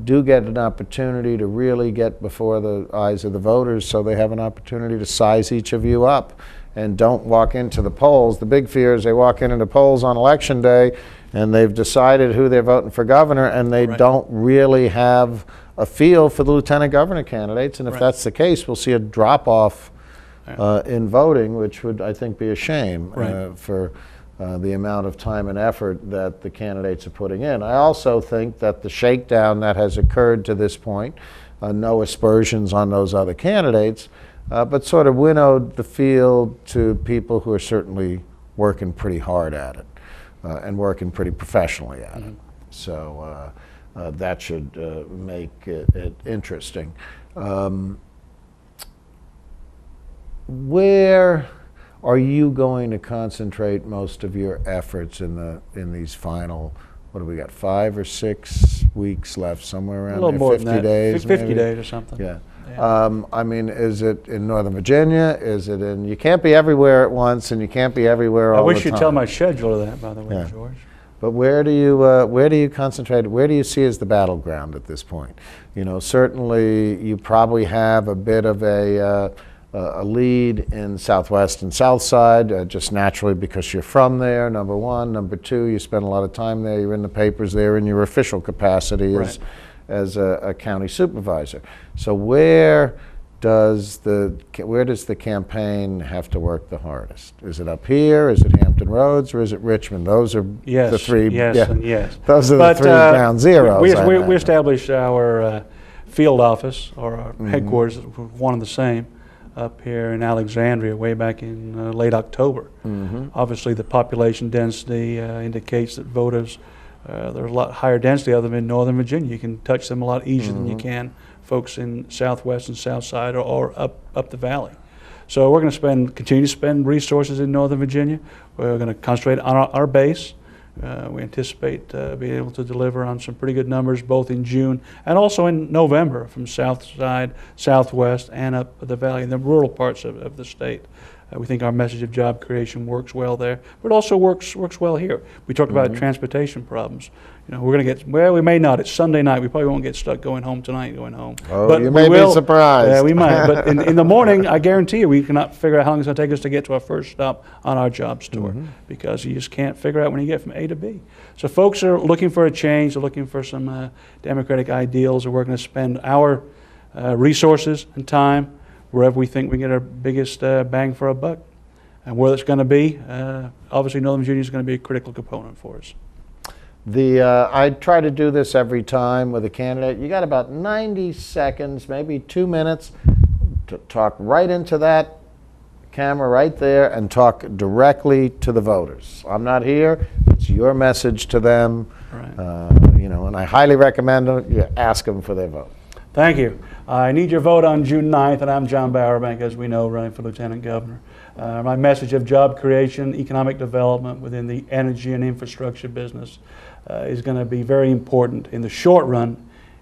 do get an opportunity to really get before the eyes of the voters so they have an opportunity to size each of you up and don't walk into the polls. The big fear is they walk into the polls on election day and they've decided who they're voting for governor and they don't really have a feel for the lieutenant governor candidates. And if that's the case, we'll see a drop-off in voting, which would, I think, be a shame for the amount of time and effort that the candidates are putting in. I also think that the shakedown that has occurred to this point, no aspersions on those other candidates, but sort of winnowed the field to people who are certainly working pretty hard at it and working pretty professionally at it. So that should make it interesting. Where are you going to concentrate most of your efforts in these final, what do we got, 5 or 6 weeks left, somewhere around a little there, more 50 than that. days 50 maybe? days or something. Yeah. I mean, is it in Northern Virginia? Is it in, you can't be everywhere at once and you can't be everywhere all the time. I wish you'd tell my schedule of that, by the way, George. But where do you concentrate? Where do you see as the battleground at this point? You know, certainly you probably have a bit of a lead in Southwest and South Side, just naturally because you're from there, number one. Number two, you spend a lot of time there. You're in the papers there in your official capacity as a county supervisor. So where does the campaign have to work the hardest? Is it up here? Is it Hampton Roads? Or is it Richmond? Those are the three. Yes. Those are the three ground zeros. We established our field office or our headquarters, one and the same, up here in Alexandria way back in late October. Obviously, the population density indicates that voters, there's a lot higher density of them in Northern Virginia. You can touch them a lot easier than you can folks in Southwest and South Side or up the valley. So we're going to continue to spend resources in Northern Virginia. We're going to concentrate on our base. We anticipate being able to deliver on some pretty good numbers both in June and also in November from South Side, Southwest, and up the valley in the rural parts of the state. We think our message of job creation works well there, but it also works well here. We talked about transportation problems. You know, we're going to get, well, we may not. It's Sunday night. We probably won't get stuck going home tonight, going home. Oh, but you may be surprised. Yeah, we might. But in the morning, I guarantee you, we cannot figure out how long it's going to take us to get to our first stop on our jobs tour because you just can't figure out when you get from A to B. So folks are looking for a change. They're looking for some democratic ideals, and we're going to spend our resources and time wherever we think we can get our biggest bang for our buck. And where that's going to be, obviously Northern Virginia is going to be a critical component for us. I try to do this every time with a candidate. You got about 90 seconds, maybe 2 minutes, to talk right into that camera right there and talk directly to the voters. I'm not here. It's your message to them. Right. And I highly recommend you ask them for their vote. Thank you. I need your vote on June 9th, and I'm Jon Bowerbank, as we know, running for Lieutenant Governor. My message of job creation, economic development within the energy and infrastructure business is going to be very important in the short run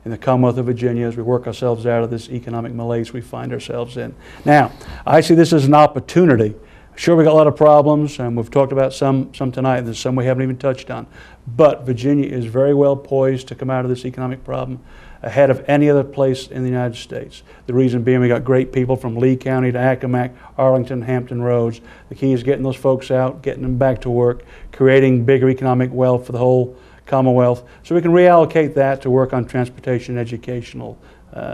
in the Commonwealth of Virginia as we work ourselves out of this economic malaise we find ourselves in. Now, I see this as an opportunity. Sure, we got a lot of problems, and we've talked about some tonight. There's some we haven't even touched on. But Virginia is very well poised to come out of this economic problem ahead of any other place in the United States. The reason being, we got great people from Lee County to Accomack, Arlington, Hampton Roads. The key is getting those folks out, getting them back to work, creating bigger economic wealth for the whole Commonwealth, so we can reallocate that to work on transportation, educational,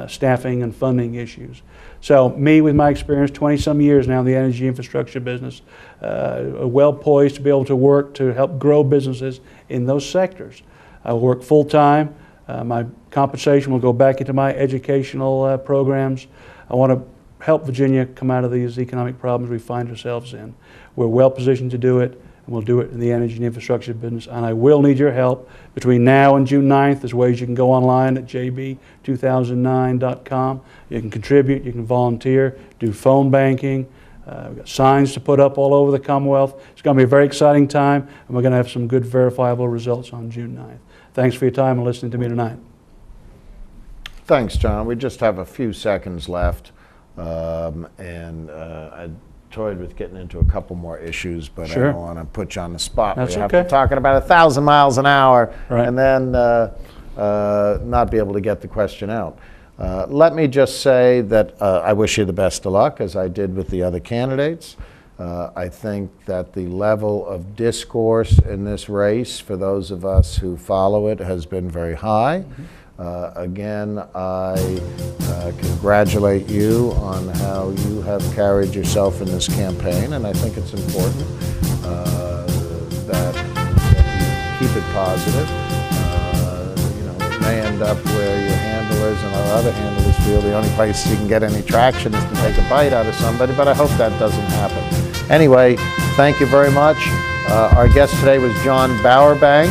staffing and funding issues. So me, with my experience, 20-some years now in the energy infrastructure business, well poised to be able to work to help grow businesses in those sectors. I will work full-time. My compensation will go back into my educational programs. I want to help Virginia come out of these economic problems we find ourselves in. We're well positioned to do it, and we'll do it in the energy and infrastructure business. And I will need your help between now and June 9th. There's ways you can go online at jb2009.com. You can contribute, you can volunteer, do phone banking. We've got signs to put up all over the Commonwealth. It's going to be a very exciting time, and we're going to have some good verifiable results on June 9th. Thanks for your time and listening to me tonight. Thanks, John. We just have a few seconds left, I toyed with getting into a couple more issues, but sure. I don't want to put you on the spot. That's we have okay. to talking about 1,000 miles an hour, right. And then not be able to get the question out. Let me just say that I wish you the best of luck, as I did with the other candidates. I think that the level of discourse in this race, for those of us who follow it, has been very high. Mm-hmm. Again, I congratulate you on how you have carried yourself in this campaign, and I think it's important that you keep it positive. It may end up where your handlers and our other handlers feel the only place you can get any traction is to take a bite out of somebody, but I hope that doesn't happen. Anyway, thank you very much. Our guest today was Jon Bowerbank,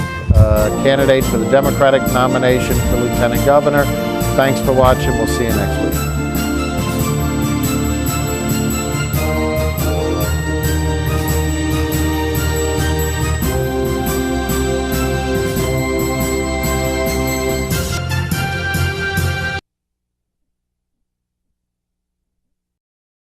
candidate for the Democratic nomination for Lieutenant Governor. Thanks for watching. We'll see you next week.